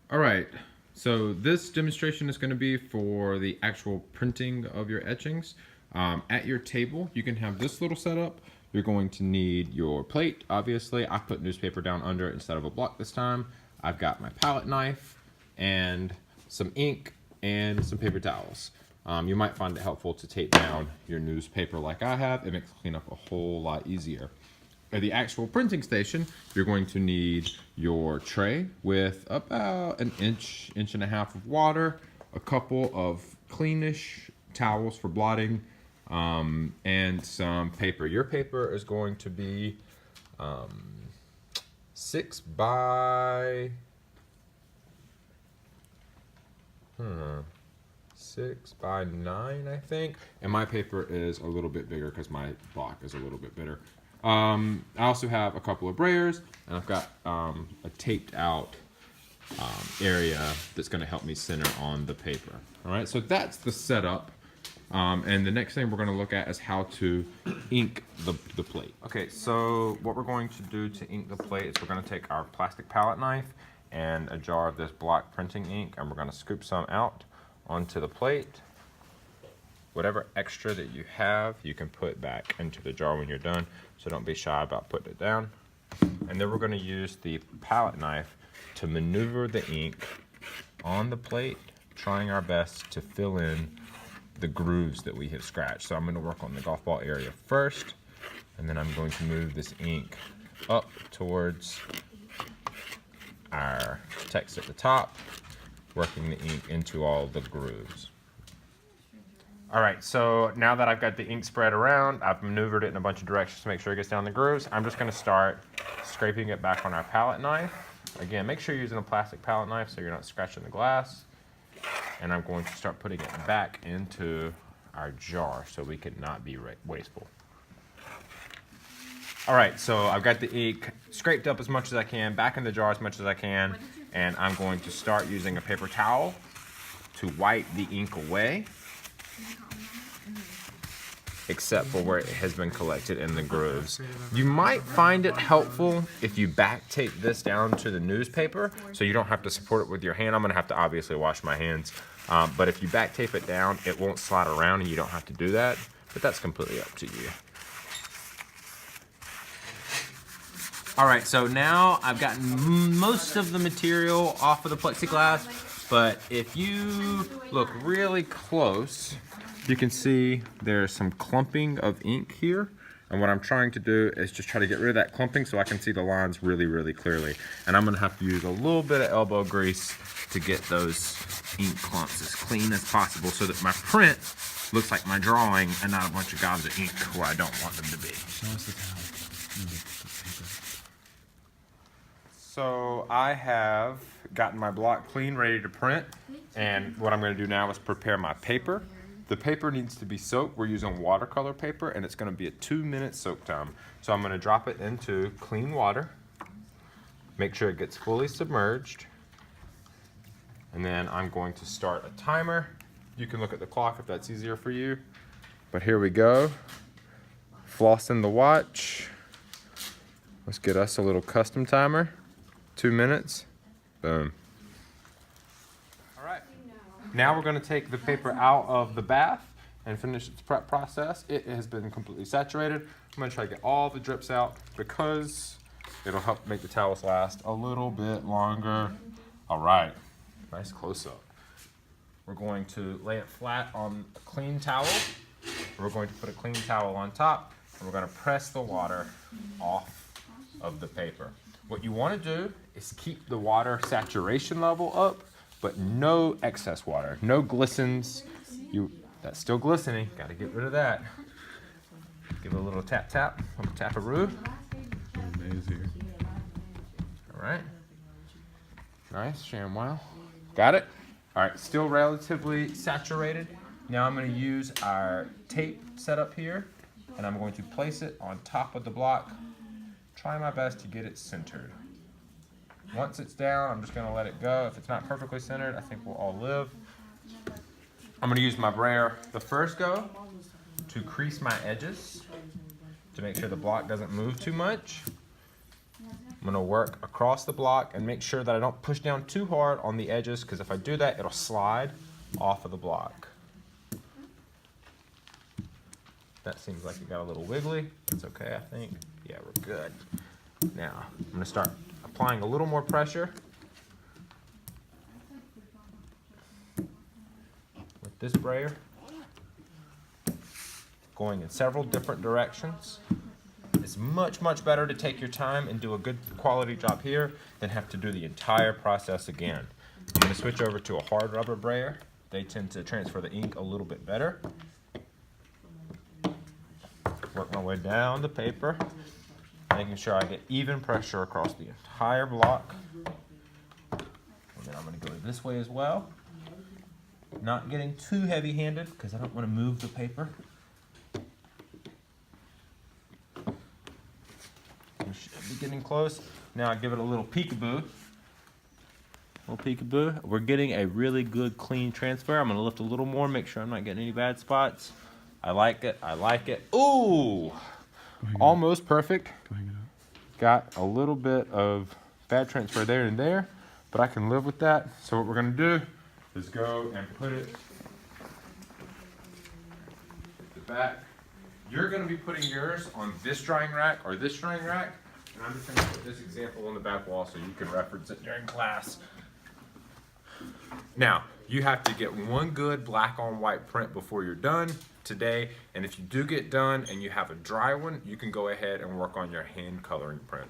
All right, so this demonstration is going to be for the actual printing of your etchings. At your table, you can have this little setup. You're going to need your plate, obviously. I put newspaper down under it instead of a block this time. I've got my palette knife and some ink and some paper towels. You might find it helpful to tape down your newspaper like I have. It makes cleanup a whole lot easier. At the actual printing station, you're going to need your tray with about an inch and a half of water, a couple of cleanish towels for blotting, and some paper. Your paper is going to be 6 by 6 by 9, I think. And my paper is a little bit bigger because my block is a little bit bigger. I also have a couple of brayers, and I've got a taped out area that's going to help me center on the paper. All right, so that's the setup. And the next thing we're going to look at is how to ink the plate. Okay, so what we're going to do to ink the plate is we're going to take our plastic palette knife and a jar of this block printing ink, and we're going to scoop some out onto the plate. Whatever extra that you have, you can put back into the jar when you're done, so don't be shy about putting it down. And then we're going to use the palette knife to maneuver the ink on the plate, trying our best to fill in the grooves that we have scratched. So I'm going to work on the golf ball area first, and then I'm going to move this ink up towards our text at the top, working the ink into all the grooves. All right, so now that I've got the ink spread around, I've maneuvered it in a bunch of directions to make sure it gets down the grooves. I'm just going to start scraping it back on our palette knife. Again, make sure you're using a plastic palette knife so you're not scratching the glass. And I'm going to start putting it back into our jar so we can not be wasteful. All right, so I've got the ink scraped up as much as I can, back in the jar as much as I can, and I'm going to start using a paper towel to wipe the ink away, except for where it has been collected in the grooves. You might find it helpful if you back tape this down to the newspaper so you don't have to support it with your hand. I'm gonna have to obviously wash my hands, but if you back tape it down, it won't slide around and you don't have to do that, but that's completely up to you. All right, so now I've gotten most of the material off of the plexiglass, but if you look really close, you can see there's some clumping of ink here. And what I'm trying to do is just try to get rid of that clumping so I can see the lines really, really clearly. And I'm gonna have to use a little bit of elbow grease to get those ink clumps as clean as possible so that my print looks like my drawing and not a bunch of gobs of ink where I don't want them to be. So I have gotten my block clean, ready to print. And what I'm gonna do now is prepare my paper. The paper needs to be soaked. We're using watercolor paper, and it's going to be a 2-minute soak time. So I'm going to drop it into clean water, make sure it gets fully submerged, and then I'm going to start a timer. You can look at the clock if that's easier for you. But here we go. Flossing the watch. Let's get us a little custom timer. 2 minutes. Boom. Now we're going to take the paper out of the bath and finish its prep process. It has been completely saturated. I'm going to try to get all the drips out because it'll help make the towels last a little bit longer. All right, nice close-up. We're going to lay it flat on a clean towel. We're going to put a clean towel on top, and we're going to press the water off of the paper. What you want to do is keep the water saturation level up, but no excess water, no glistens. That's still glistening, gotta get rid of that. Give it a little tap tap, a tap-a-roo. Amazing. All right, nice, ShamWow. Got it? All right, still relatively saturated. Now I'm gonna use our tape setup here, and I'm going to place it on top of the block, try my best to get it centered. Once it's down, I'm just going to let it go. If it's not perfectly centered, I think we'll all live. I'm going to use my brayer the first go to crease my edges to make sure the block doesn't move too much. gonna work across the block and make sure that I don't push down too hard on the edges, because if I do that, it'll slide off of the block. That seems like it got a little wiggly. That's okay, I think. Yeah, we're good. Now, I'm gonna start applying a little more pressure with this brayer, going in several different directions. It's much, much better to take your time and do a good quality job here than have to do the entire process again. I'm gonna switch over to a hard rubber brayer. They tend to transfer the ink a little bit better. Work my way down the paper, making sure I get even pressure across the entire block. And then I'm gonna go this way as well. Not getting too heavy-handed because I don't want to move the paper. We should be getting close. Now I give it a little peekaboo. We're getting a really good clean transfer. I'm gonna lift a little more, make sure I'm not getting any bad spots. I like it, I like it. Ooh, almost perfect. Got a little bit of bad transfer there and there, but I can live with that. So what we're gonna do is go and put it at the back. You're gonna be putting yours on this drying rack or this drying rack, and I'm just gonna put this example on the back wall so you can reference it during class. Now, you have to get one good black on white print before you're done today, and if you do get done and you have a dry one, you can go ahead and work on your hand coloring print.